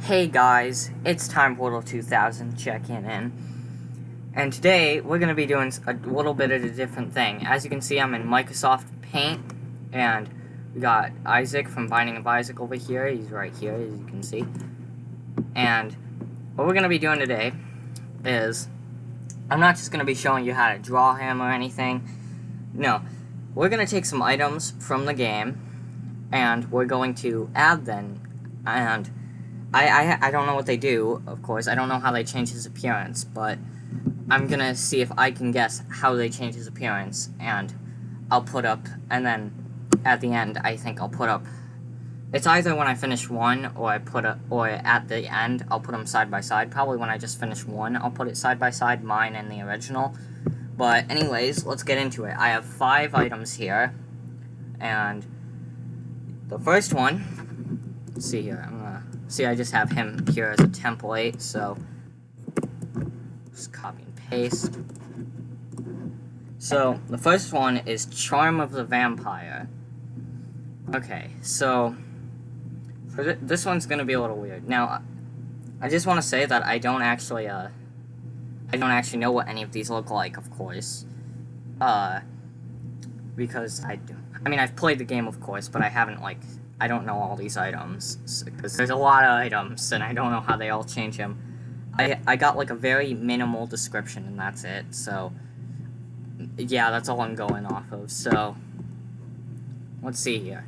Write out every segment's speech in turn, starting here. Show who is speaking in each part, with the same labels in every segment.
Speaker 1: Hey guys, it's Time Portal 2000 checking in, and today we're going to be doing a little bit of a different thing. As you can see, I'm in Microsoft Paint, and we got Isaac from Binding of Isaac over here. He's right here, as you can see. And what we're going to be doing today is, I'm not just going to be showing you how to draw him or anything. No, we're going to take some items from the game, and we're going to add them, and I don't know what they do, of course. I don't know how they change his appearance, but I'm gonna see if I can guess how they change his appearance, and I'll put up, and then at the end, I think I'll put up, it's either when I finish one, or or at the end, I'll put them side by side. Probably when I just finish one, I'll put it side by side, mine and the original. But anyways, let's get into it. I have 5 items here, and the first one, let's see here, see, I just have him here as a template, so just copy and paste. So, the first one is Charm of the Vampire. Okay, so, for this one's gonna be a little weird. Now, I just want to say that I don't actually know what any of these look like, of course. Because I mean, I've played the game, of course, but I haven't, I don't know all these items, because there's a lot of items, and I don't know how they all change them. I got, a very minimal description, and that's it, so, yeah, that's all I'm going off of, so, let's see here.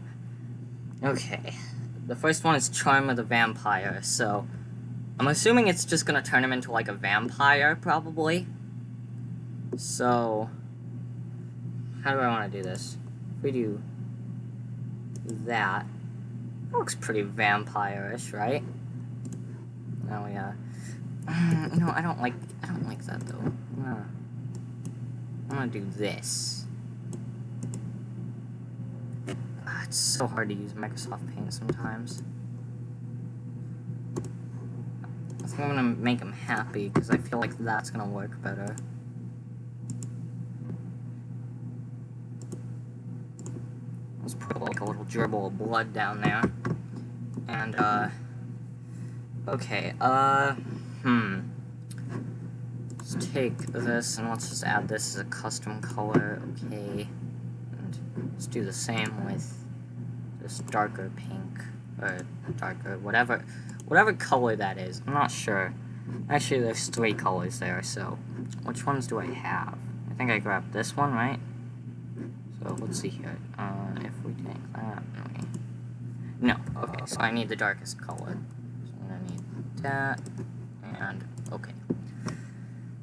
Speaker 1: Okay, the first one is Charm of the Vampire, so, I'm assuming it's just gonna turn him into, a vampire, probably. So, how do I want to do this? If we do that, it looks pretty vampire-ish, right? Now we no, I don't like that though. I'm gonna do this. It's so hard to use Microsoft Paint sometimes. I think I'm gonna make him happy because I feel like that's gonna work better. Let's put a little dribble of blood down there. And, okay, let's take this and let's just add this as a custom color, okay. And let's do the same with this darker pink, or darker, whatever color that is. I'm not sure. Actually, there's 3 colors there, so which ones do I have? I think I grabbed this one, right? So, let's see here, if we take that, no, okay, so I need the darkest color, so I'm gonna need that, and, okay.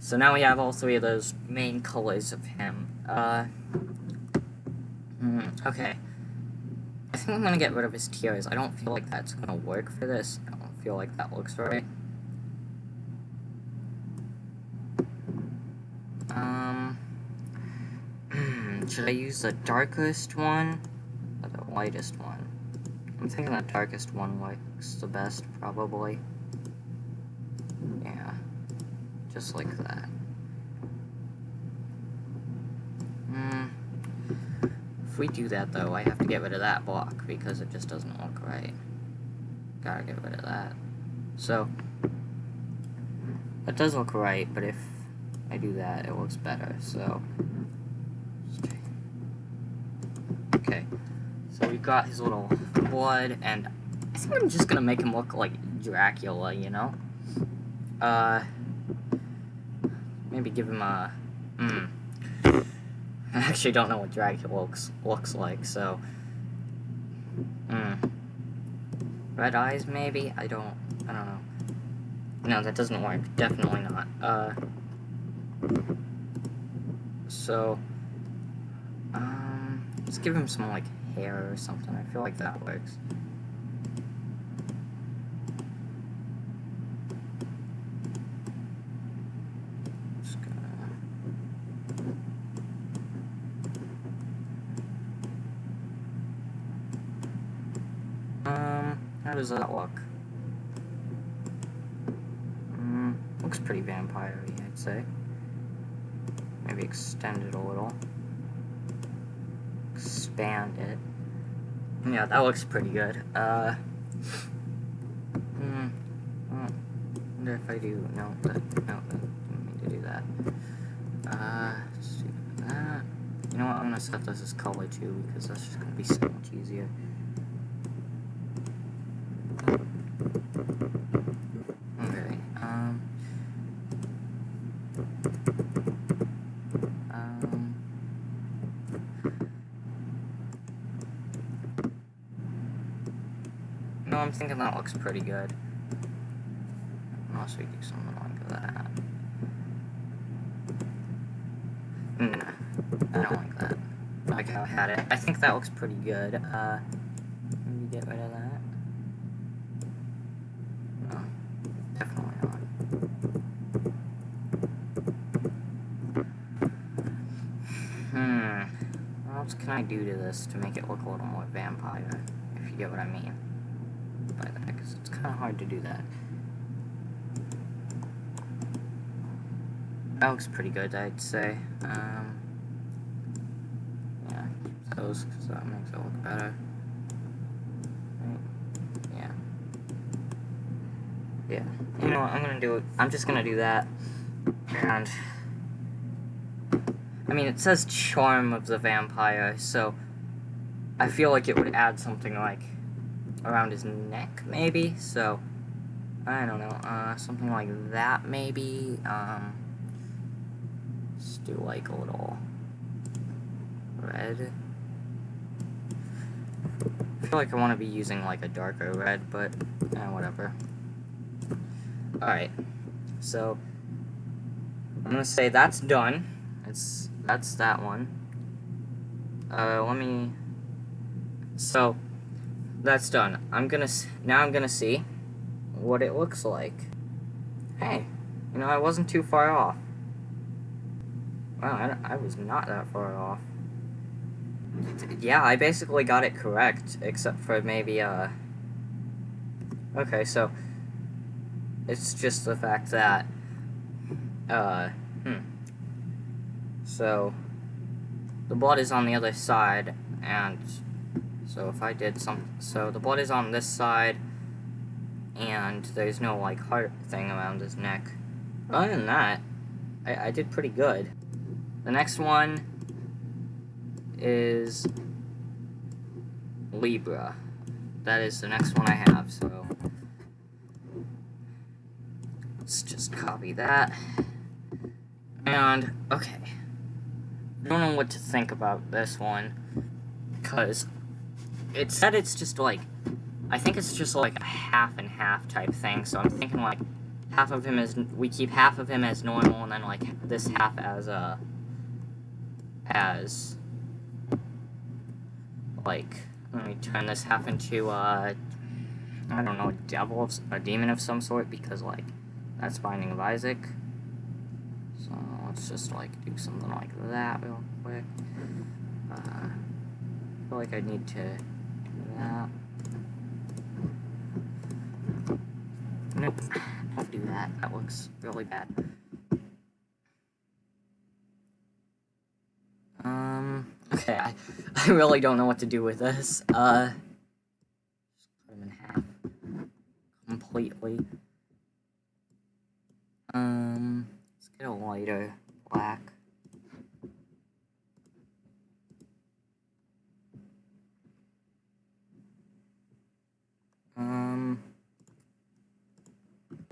Speaker 1: So now we have all 3 of those main colors of him, okay. I think I'm gonna get rid of his tears. I don't feel like that's gonna work for this. I don't feel like that looks right. Should I use the darkest one or the lightest one? I'm thinking the darkest one looks the best, probably. Yeah, just like that. If we do that, though, I have to get rid of that block because it just doesn't look right. Gotta get rid of that. So, that does look right, but if I do that, it looks better, so... Okay, so we've got his little blood, and I think I'm just gonna make him look like Dracula, you know? Maybe give him a... I actually don't know what Dracula looks like, so... Red eyes, maybe? I don't know. No, that doesn't work. Definitely not. So... let's give him some, hair or something. I feel like that works. Just gonna... how does that look? Looks pretty vampire-y, I'd say. Maybe extend it a little. Expand it. Yeah, that looks pretty good. wonder if I do, no, that didn't mean to do that. Let's do that. You know what, I'm gonna set this as color too, because that's just gonna be so much easier. Okay, no, I'm thinking that looks pretty good. Unless we do something like that. No, I don't like that. I like how I had it. I think that looks pretty good. Maybe get rid of that. No, definitely not. What else can I do to this to make it look a little more vampire, if you get what I mean by that, because it's kind of hard to do that. That looks pretty good, I'd say. Yeah, keep those, because that makes it look better. Right? Yeah. Yeah. You know what, I'm gonna do it. I'm just gonna do that. And I mean, it says charm of the vampire, so I feel like it would add something like around his neck, maybe. So I don't know, something like that, maybe. Let's do like a little red. I feel like I want to be using like a darker red, but whatever. Alright, so I'm gonna say that's done. That's that one. So that's done. Now I'm gonna see what it looks like. Hey, you know, I wasn't too far off. Wow, I was not that far off. Yeah, I basically got it correct, except for maybe, okay, so it's just the fact that, so the blood is on the other side, and so if I did so the blood is on this side, and there's no, like, heart thing around his neck. Other than that, I did pretty good. The next one is Libra. That is the next one I have, so let's just copy that. And, okay. I don't know what to think about this one, because it said it's just like, I think it's just like a half and half type thing, so I'm thinking like, half of him is, we keep half of him as normal, and then like this half as, like, let me turn this half into, I don't know, a demon of some sort, because like, that's Binding of Isaac. So let's just like do something like that real quick. I feel like I need to do that. Nope, don't do that. That looks really bad. Okay, I really don't know what to do with this. Just cut him in half. Completely. Let's get a lighter black.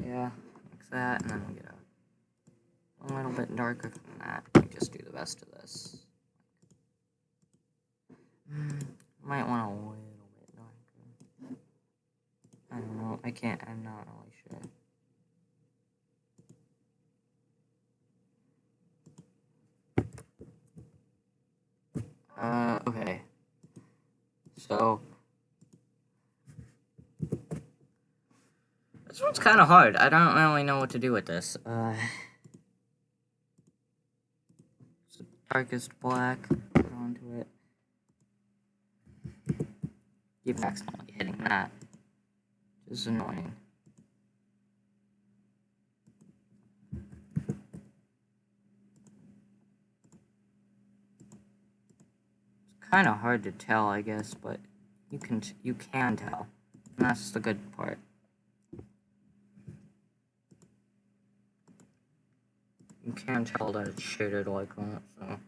Speaker 1: Yeah, like that, and then we get a little bit darker from that. We just do the rest of this. Might want a little bit darker. I don't know, I'm not really sure. Okay. So this one's kind of hard. I don't really know what to do with this. Darkest black. Put onto it. Keep accidentally hitting that. Which is annoying. It's kind of hard to tell, I guess, but you can tell. And that's the good part. can tell that it's shaded like that, so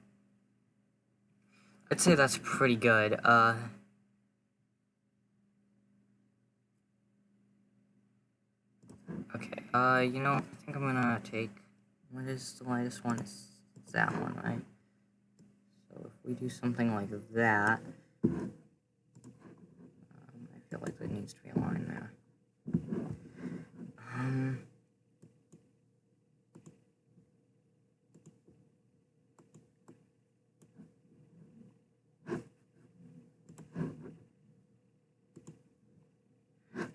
Speaker 1: I'd say that's pretty good. Okay, you know, I think I'm gonna take, what is the lightest one? It's that one, right? So if we do something like that, I feel like there needs to be a line there.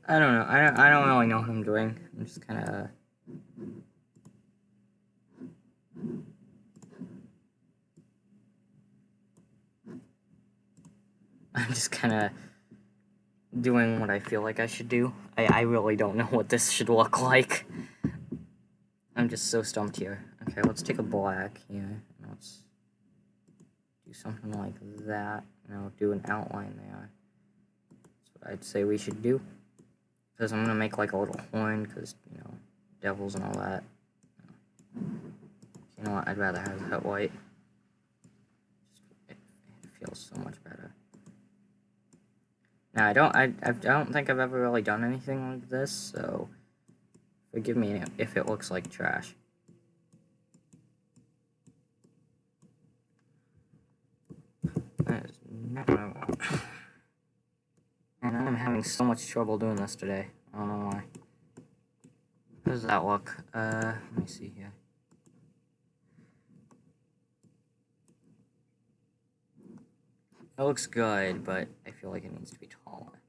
Speaker 1: I don't know. I don't really know what I'm doing. I'm just kind of. I'm just kind of doing what I feel like I should do. I really don't know what this should look like. I'm just so stumped here. Okay, let's take a black here. Let's do something like that. Now do an outline there. That's what I'd say we should do. Because I'm gonna make like a little horn, because, you know, devils and all that. You know what? I'd rather have that white. It feels so much better. Now, I don't think I've ever really done anything like this, so forgive me if it looks like trash. That is not what I want. And I'm having so much trouble doing this today. I don't know why. How does that look? Let me see here. It looks good, but I feel like it needs to be taller.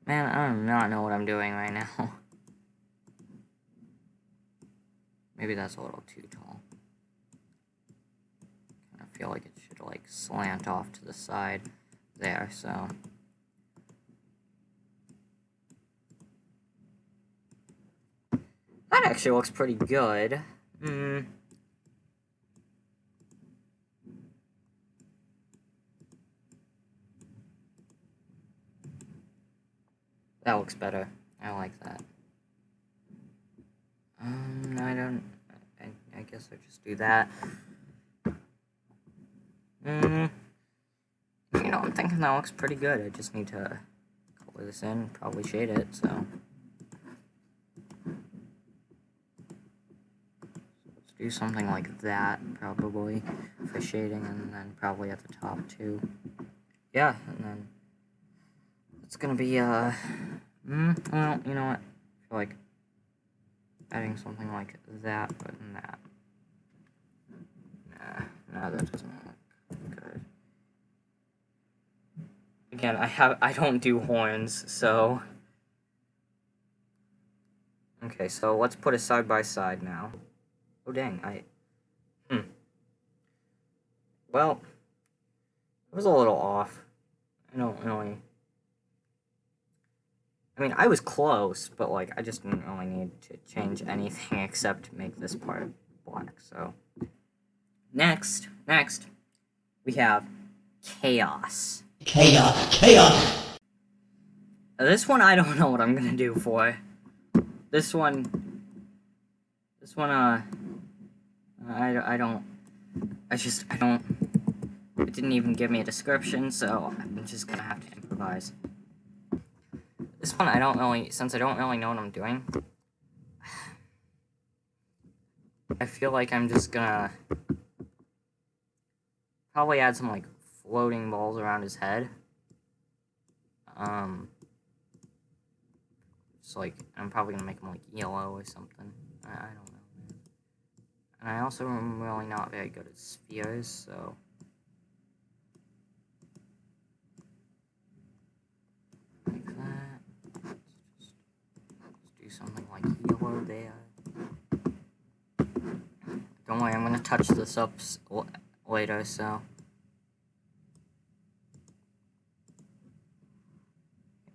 Speaker 1: Man, I do not know what I'm doing right now. Maybe that's a little too tall. I feel like it should, like, slant off to the side there, so. That actually looks pretty good. That looks better. I like that. I guess I just do that. You know, I'm thinking that looks pretty good. I just need to color this in, probably shade it, so. Let's do something like that, probably, for shading, and then probably at the top, too. Yeah, and then it's gonna be, well, you know what? I feel like adding something like that, but in that. Nah, that doesn't look good. Again, I don't do horns, so. Okay, so let's put it side by side now. Oh dang, well, it was a little off. I don't really. I mean, I was close, but like, I just didn't really need to change anything except make this part black, so. Next, we have chaos. Chaos. This one, I don't know what I'm gonna do for. This one, I don't, it didn't even give me a description, so I'm just gonna have to improvise. This one, since I don't really know what I'm doing, I feel like I'm just gonna probably add some, like, floating balls around his head. So, like, I'm probably gonna make him, like, yellow or something. I don't know. And I also am really not very good at spheres, so. Like that. Let's do something like yellow there. Don't worry, I'm gonna touch this up later, so.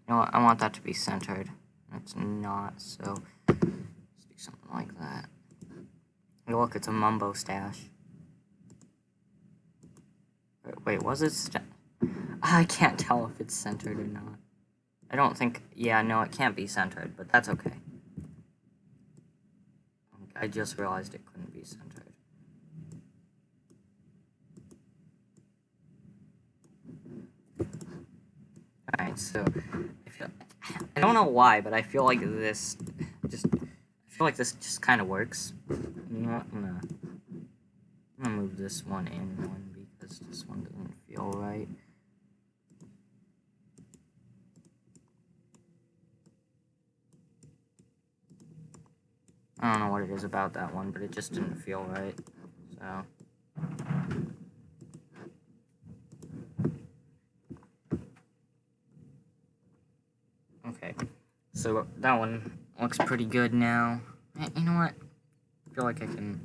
Speaker 1: You know what, I want that to be centered. It's not, so let's do something like that. Hey, look, it's a mumbo stash. Wait, was it I can't tell if it's centered or not. I don't think... Yeah, no, it can't be centered, but that's okay. I just realized it couldn't be centered. Alright, so... I don't know why, but I feel like this just kind of works. You know what? I'm gonna move this one in one because this one doesn't feel right. I don't know what it is about that one, but it just didn't feel right. So... Okay, so that one looks pretty good now. You know what? I feel like I can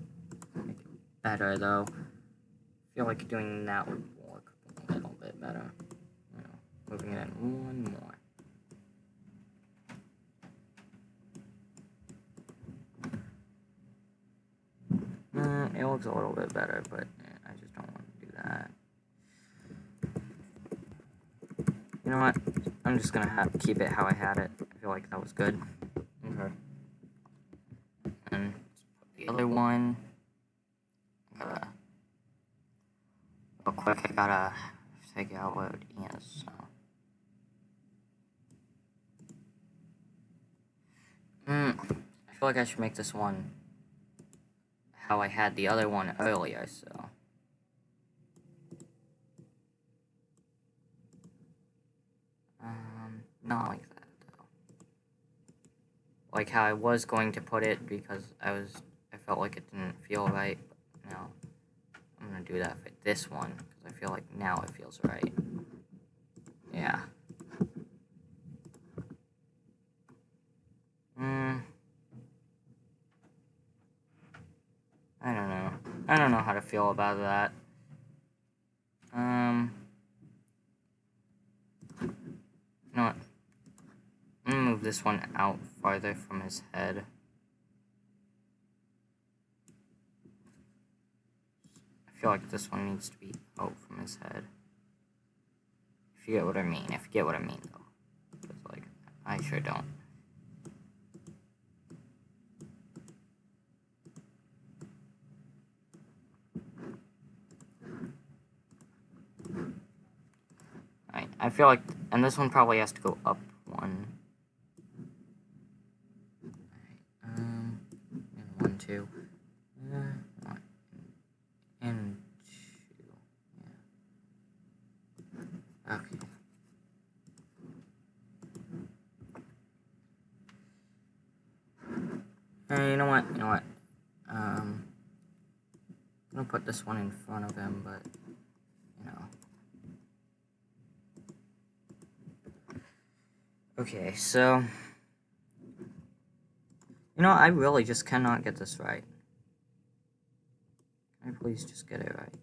Speaker 1: make it better, though. I feel like doing that would work a little bit better. You know, moving it in one more. It looks a little bit better, but I just don't want to do that. You know what? I'm just gonna keep it how I had it. I feel like that was good. Okay. And the other one. Real quick, I gotta figure out what it is. So. I feel like I should make this one how I had the other one earlier. So. Not like that, though. Like how I was going to put it because I felt like it didn't feel right, but now I'm gonna do that for this one, because I feel like now it feels right. Yeah. I don't know. I don't know how to feel about that. You know what? I'm gonna move this one out farther from his head. I feel like this one needs to be out from his head. If you get what I mean. If you get what I mean, though. Because, like, I sure don't. I feel like, and this one probably has to go up one. And 1, 2. One, and 2. Yeah. Okay. Hey, you know what? I'm gonna put this one in front of him, but, you know. Okay, so, you know, I really just cannot get this right. Can I please just get it right?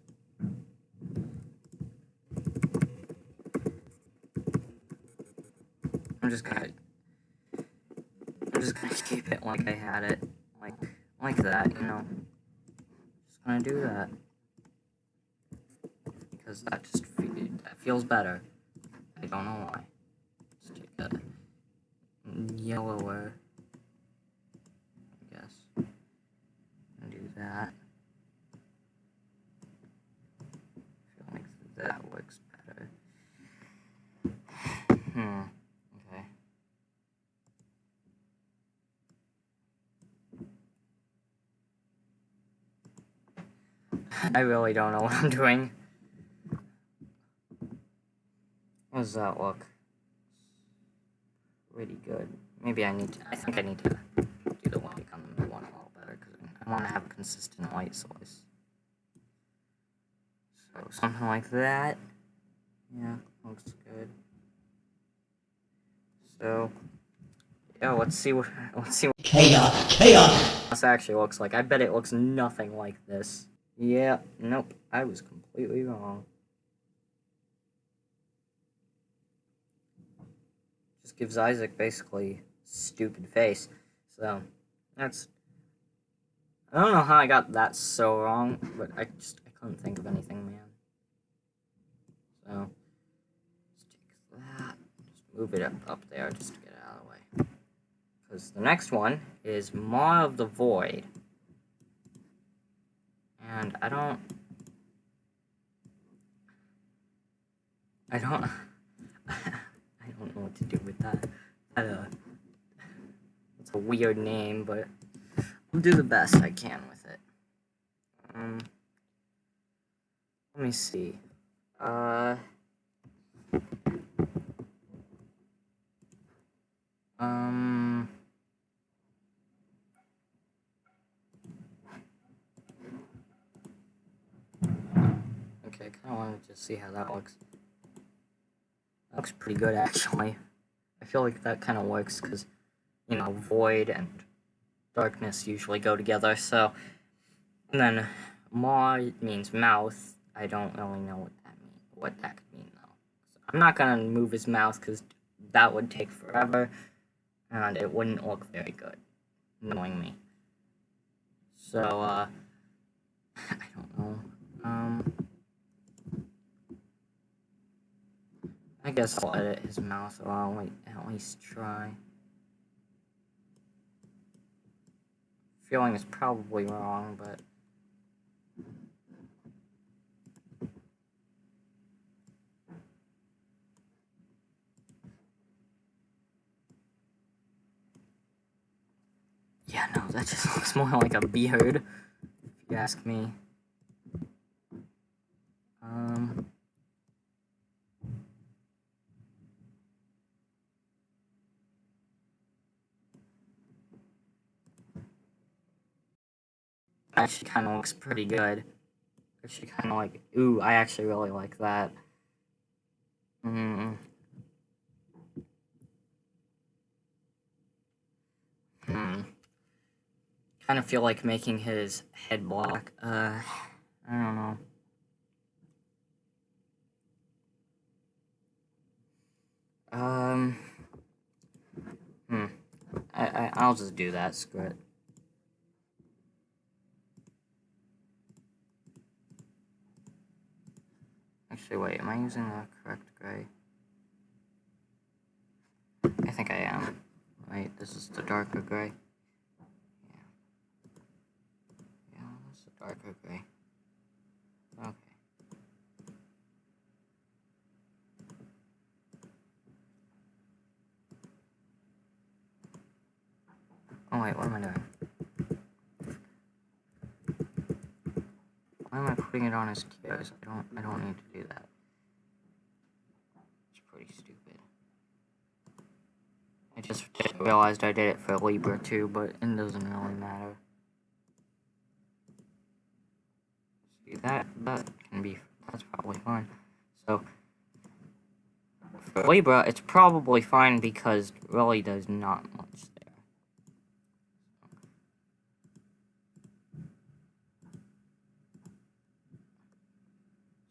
Speaker 1: I'm just gonna keep it like I had it, like that, you know. Just gonna do that because that feels better. I don't know why. Let's take a yellower, I guess, and do that. I feel like that works better. Okay. I really don't know what I'm doing. How does that look? Pretty good. Maybe I think I need to do the white on the one a little better, because I want to have a consistent white source. So, something like that. Yeah, looks good. So, yeah, let's see what chaos this actually looks like. I bet it looks nothing like this. Yeah, nope, I was completely wrong. Just gives Isaac basically stupid face. So, that's I don't know how I got that so wrong, but I couldn't think of anything, man. So, let's take that, just move it up there just to get it out of the way. Because the next one is Maw of the Void. And I don't I don't know what to do with that. It's a weird name, but I'll do the best I can with it. Let me see. Okay, I kind of wanted to see how that looks. That looks pretty good, actually. I feel like that kind of works because, you know, void and darkness usually go together, so. And then maw means mouth. I don't really know what that could mean, though. So I'm not gonna move his mouth because that would take forever, and it wouldn't look very good, knowing me. So, I don't know. I guess I'll edit his mouth, or I'll at least try. Feeling is probably wrong, but yeah, no, that just looks more like a beard, if you ask me. Actually kind of looks pretty good. Actually kind of like, ooh, I actually really like that. Kind of feel like making his head black. I don't know. I'll just do that, screw it. Actually, wait, am I using the correct gray? I think I am. Wait, this is the darker gray. Yeah, this is the darker gray. Okay. Oh wait, what am I doing? Why am I putting it on his gears? I don't need to do that. It's pretty stupid. I just realized I did it for Libra too, but it doesn't really matter. See, that's probably fine. So, for Libra, it's probably fine because really there's not much there.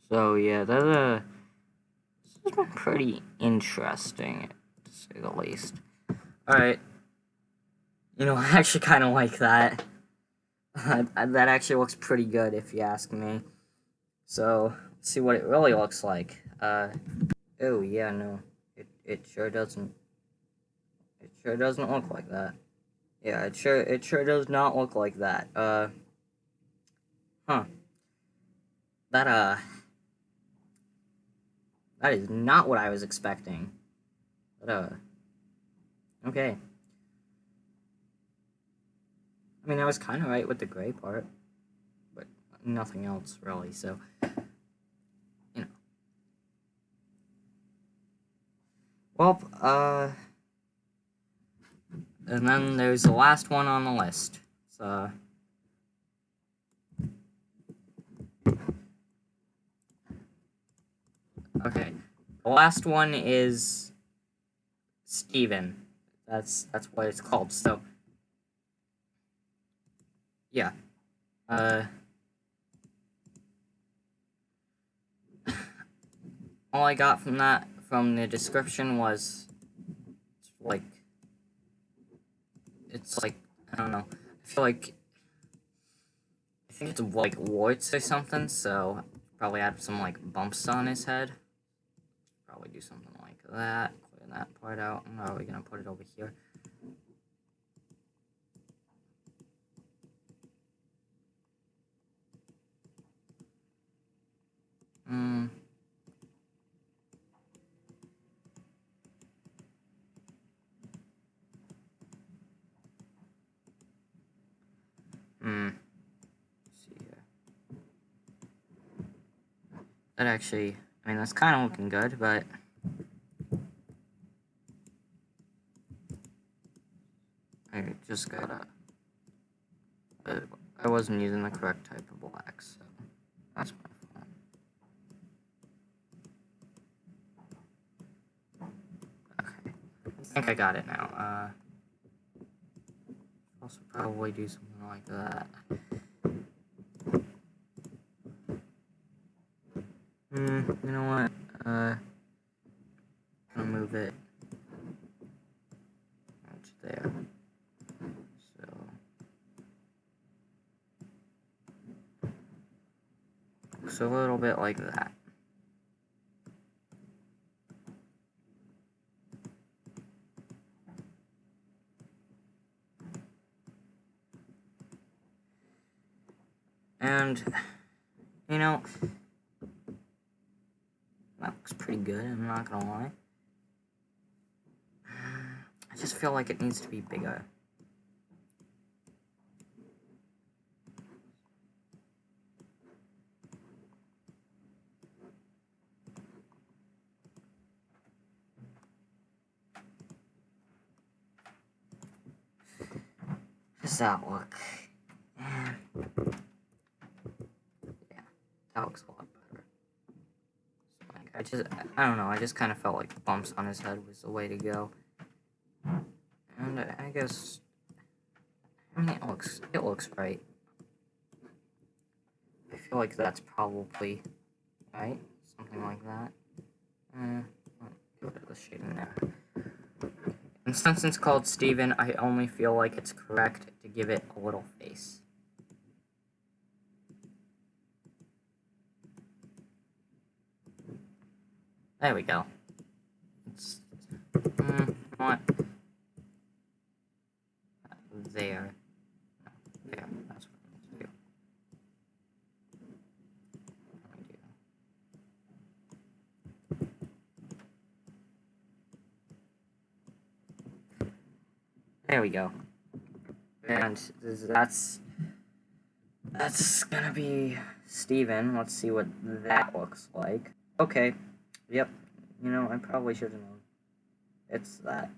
Speaker 1: So yeah, this has been pretty interesting, to say the least. Alright. You know, I actually kind of like that. That actually looks pretty good, if you ask me. So, let's see what it really looks like. Oh, yeah, no. It sure doesn't. It sure doesn't look like that. Yeah, it sure does not look like that. Huh. That is not what I was expecting. But, okay. I mean, I was kind of right with the gray part, but nothing else, really, so, you know. Well, and then there's the last one on the list. So, okay. The last one is Steven. That's what it's called, so, yeah. All I got from the description was, it's like, I don't know, I feel like think it's like warts or something, so probably add some like bumps on his head. Probably do something like that. Clear that part out. How are we gonna put it over here? Let's see here. That actually, I mean, that's kind of looking good, but I just gotta. I wasn't using the correct type of black, so that's my fault. Okay, I think I got it now. Also probably do something like that. You know what? I'm gonna move it right there. So a little bit like that. And, you know, that looks pretty good, I'm not gonna lie. I just feel like it needs to be bigger. Does that look? Yeah, that looks a lot better. So, like, I don't know, I just kind of felt like bumps on his head was the way to go. And I guess, I mean, it looks right. I feel like that's probably right, something like that. Go to the shading there. And since it's called Steven, I only feel like it's correct to give it a little face. There we go. It's, what? There. There, that's what I need to do. There we go. And that's gonna be Steven. Let's see what that looks like. Okay. Yep. You know, I probably should have known. It's that.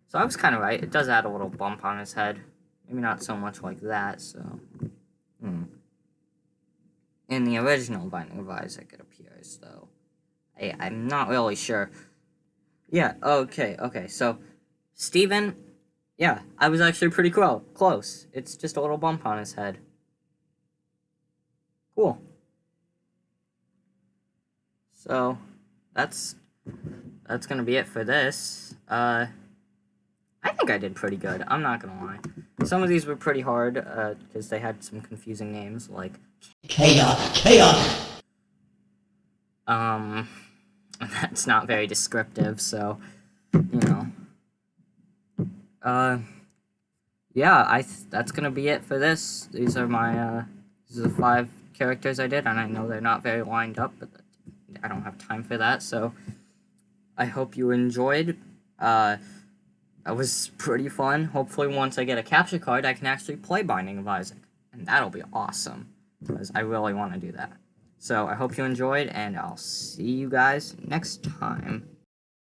Speaker 1: So I was kind of right. It does add a little bump on his head. Maybe not so much like that, so... In the original Binding of Isaac, it appears, though. I'm not really sure. Yeah, okay, so... Steven... Yeah, I was actually pretty close. It's just a little bump on his head. Cool. So, that's gonna be it for this. I think I did pretty good, I'm not gonna lie. Some of these were pretty hard, because they had some confusing names, like... Chaos! That's not very descriptive, so, you know... yeah, that's gonna be it for this. These are my, these are the 5 characters I did, and I know they're not very lined up, but I don't have time for that, so I hope you enjoyed. That was pretty fun. Hopefully once I get a capture card, I can actually play Binding of Isaac, and that'll be awesome, because I really want to do that. So I hope you enjoyed, and I'll see you guys next time.